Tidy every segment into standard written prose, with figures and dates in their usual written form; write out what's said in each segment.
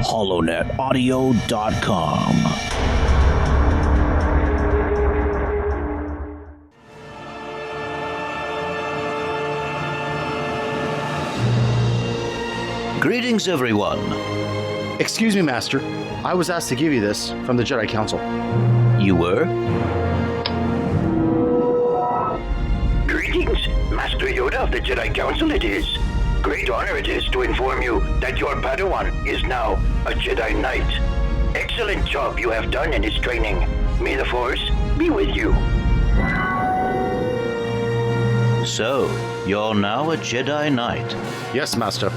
HoloNetAudio.com. Greetings, everyone. Excuse me, Master. I was asked to give you this from the Jedi Council. You were? Greetings, Master Yoda of the Jedi Council it is. Great honor it is to inform you that your Padawan is now a Jedi Knight. Excellent job you have done in his training. May the Force be with you. So, you're now a Jedi Knight. Yes, Master.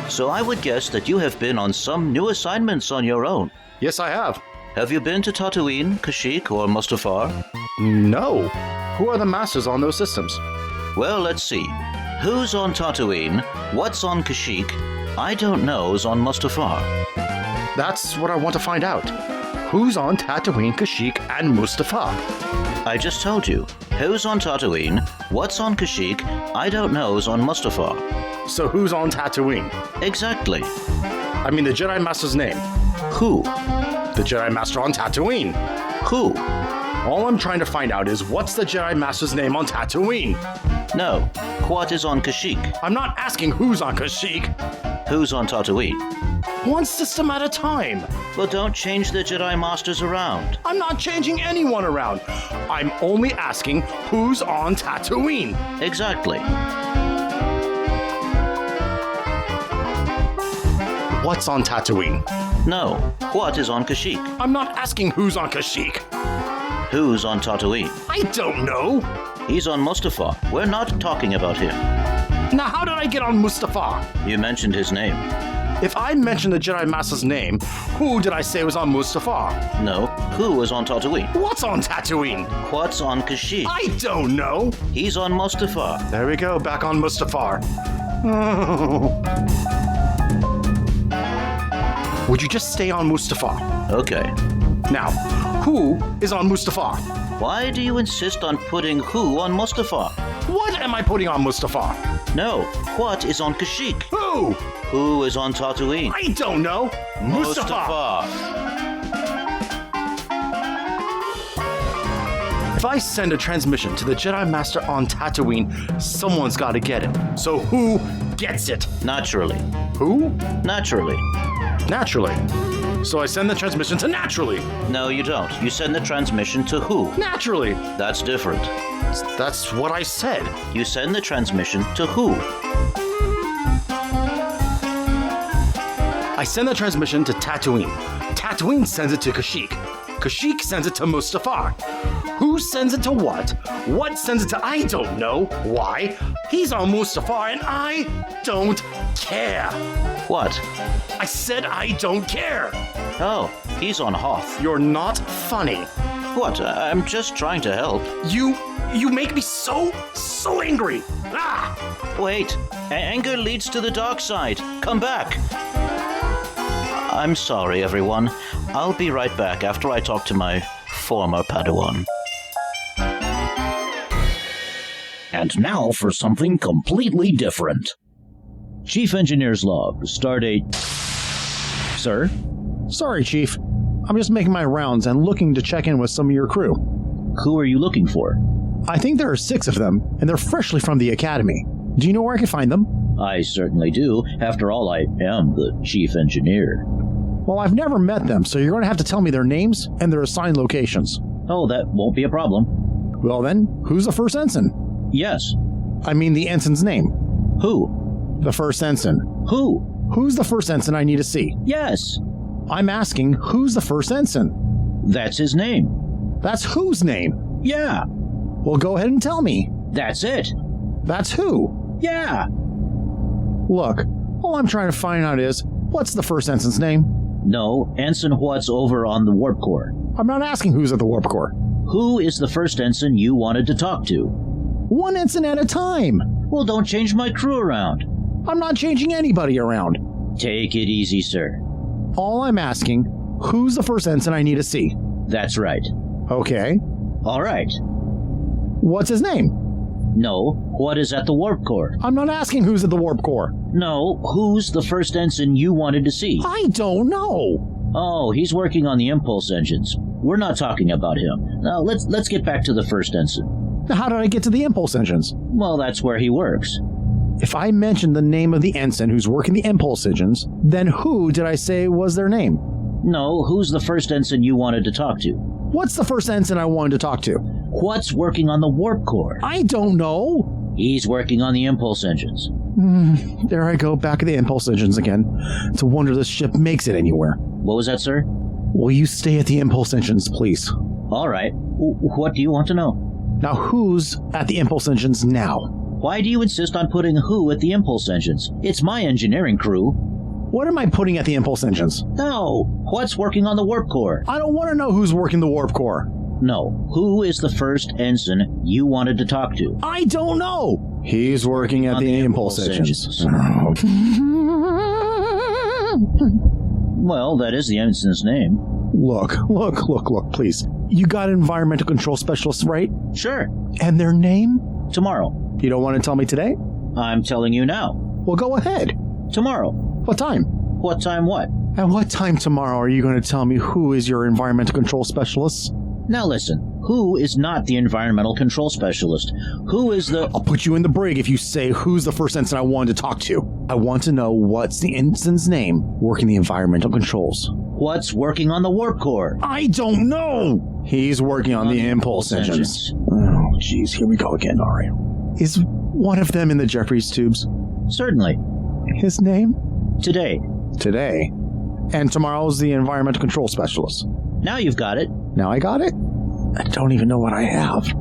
So I would guess that you have been on some new assignments on your own. Yes, I have. Have you been to Tatooine, Kashyyyk, or Mustafar? No. Who are the masters on those systems? Well, let's see. Who's on Tatooine? What's on Kashyyyk? I don't know's on Mustafar. That's what I want to find out. Who's on Tatooine, Kashyyyk, and Mustafar? I just told you. Who's on Tatooine? What's on Kashyyyk? I don't know's on Mustafar. So who's on Tatooine? Exactly. I mean the Jedi Master's name. Who? The Jedi Master on Tatooine. Who? All I'm trying to find out is what's the Jedi Master's name on Tatooine? No. What is on Kashyyyk? I'm not asking who's on Kashyyyk. Who's on Tatooine? One system at a time. Well, don't change the Jedi Masters around. I'm not changing anyone around. I'm only asking who's on Tatooine. Exactly. What's on Tatooine? No. What is on Kashyyyk? I'm not asking who's on Kashyyyk. Who's on Tatooine? I don't know. He's on Mustafar. We're not talking about him. Now how did I get on Mustafar? You mentioned his name. If I mentioned the Jedi Master's name, who did I say was on Mustafar? No. Who is on Tatooine? What's on Tatooine? What's on Kashyyyk? I don't know. He's on Mustafar. There we go, back on Mustafar. Would you just stay on Mustafar? Okay. Now, who is on Mustafar? Why do you insist on putting who on Mustafar? What am I putting on Mustafar? No. What is on Kashyyyk? Who? Who is on Tatooine? I don't know. Mustafar. If I send a transmission to the Jedi Master on Tatooine, someone's got to get it. So who gets it? Naturally. Who? Naturally. Naturally. So I send the transmission to Naturally. No, you don't. You send the transmission to who? Naturally. That's different. That's what I said. You send the transmission to who? I send the transmission to Tatooine. Tatooine sends it to Kashyyyk. Kashyyyk sends it to Mustafar. Who sends it to what? What sends it to I don't know. Why? He's on Mustafar and I don't care. What? I said I don't care. Oh, he's on Hoth. You're not funny. What? I'm just trying to help. You make me so angry. Ah! Wait. Anger leads to the dark side. Come back. I'm sorry, everyone. I'll be right back after I talk to my former Padawan. And now for something completely different. Chief Engineer's Log, Stardate... Sir? Sorry, Chief. I'm just making my rounds and looking to check in with some of your crew. Who are you looking for? I think there are 6 of them, and they're freshly from the Academy. Do you know where I can find them? I certainly do. After all, I am the Chief Engineer. Well, I've never met them, so you're going to have to tell me their names and their assigned locations. Oh, that won't be a problem. Well then, who's the first ensign? Yes. I mean the ensign's name. Who? The first ensign. Who? Who's the first ensign I need to see? Yes. I'm asking, who's the first ensign? That's his name. That's whose name? Yeah. Well, go ahead and tell me. That's it. That's who? Yeah. Look, all I'm trying to find out is, what's the first ensign's name? No, Ensign What's over on the Warp Core. I'm not asking who's at the Warp Core. Who is the first ensign you wanted to talk to? One ensign at a time. Well, don't change my crew around. I'm not changing anybody around. Take it easy, sir. All I'm asking, who's the first ensign I need to see? That's right. Okay. All right. What's his name? No, what is at the warp core? I'm not asking who's at the warp core. No, who's the first ensign you wanted to see? I don't know. Oh, he's working on the impulse engines. We're not talking about him. Now, let's get back to the first ensign. Now, how did I get to the impulse engines? Well, that's where he works. If I mentioned the name of the ensign who's working the impulse engines, then who did I say was their name? No, who's the first ensign you wanted to talk to? What's the first ensign I wanted to talk to? What's working on the warp core? I don't know. He's working on the impulse engines. There I go, back at the impulse engines again. It's a wonder this ship makes it anywhere. What was that, sir? Will you stay at the impulse engines, please? All right. What do you want to know? Now, who's at the impulse engines now? Why do you insist on putting who at the impulse engines? It's my engineering crew. What am I putting at the impulse engines? No. What's working on the warp core? I don't want to know who's working the warp core. No. Who is the first ensign you wanted to talk to? I don't know. He's working at the impulse engines. Well, that is the ensign's name. Look, please. You got environmental control specialists, right? Sure. And their name? Tomorrow. You don't want to tell me today? I'm telling you now. Well, go ahead. Tomorrow. What time? What time what? At what time tomorrow are you going to tell me who is your environmental control specialist? Now listen, who is not the environmental control specialist? Who is the... I'll put you in the brig if you say who's the first ensign I wanted to talk to. I want to know what's the ensign's name working the environmental controls. What's working on the warp core? I don't know! He's working on the impulse engines. Oh, jeez, here we go again, all right. Is one of them in the Jeffries tubes? Certainly. His name? Today. Today. And tomorrow's the environmental control specialist. Now you've got it. Now I got it? I don't even know what I have.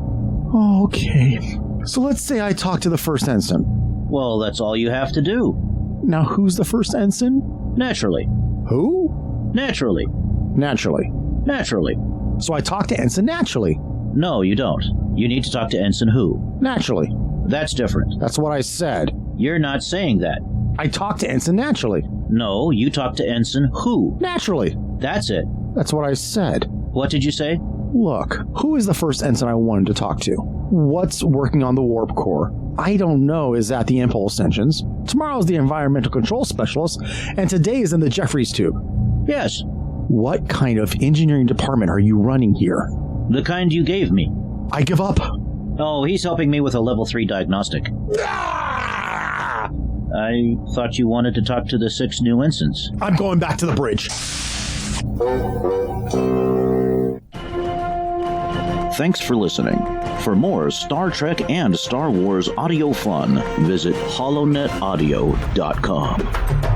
Okay. So let's say I talk to the first ensign. Well, that's all you have to do. Now who's the first ensign? Naturally. Who? Naturally. Naturally. Naturally. So I talk to ensign naturally. No, you don't. You need to talk to ensign who? Naturally. That's different. That's what I said. You're not saying that. I talk to ensign naturally. No, you talk to ensign who? Naturally. That's it. That's what I said. What did you say? Look, who is the first ensign I wanted to talk to? What's working on the warp core? I don't know is at the impulse engines. Tomorrow's the environmental control specialist, and today is in the Jeffries tube. Yes. What kind of engineering department are you running here? The kind you gave me. I give up. Oh, he's helping me with a level 3 diagnostic. Ah! I thought you wanted to talk to the 6 new ensigns. I'm going back to the bridge. Thanks for listening. For more Star Trek and Star Wars audio fun, visit holonetaudio.com.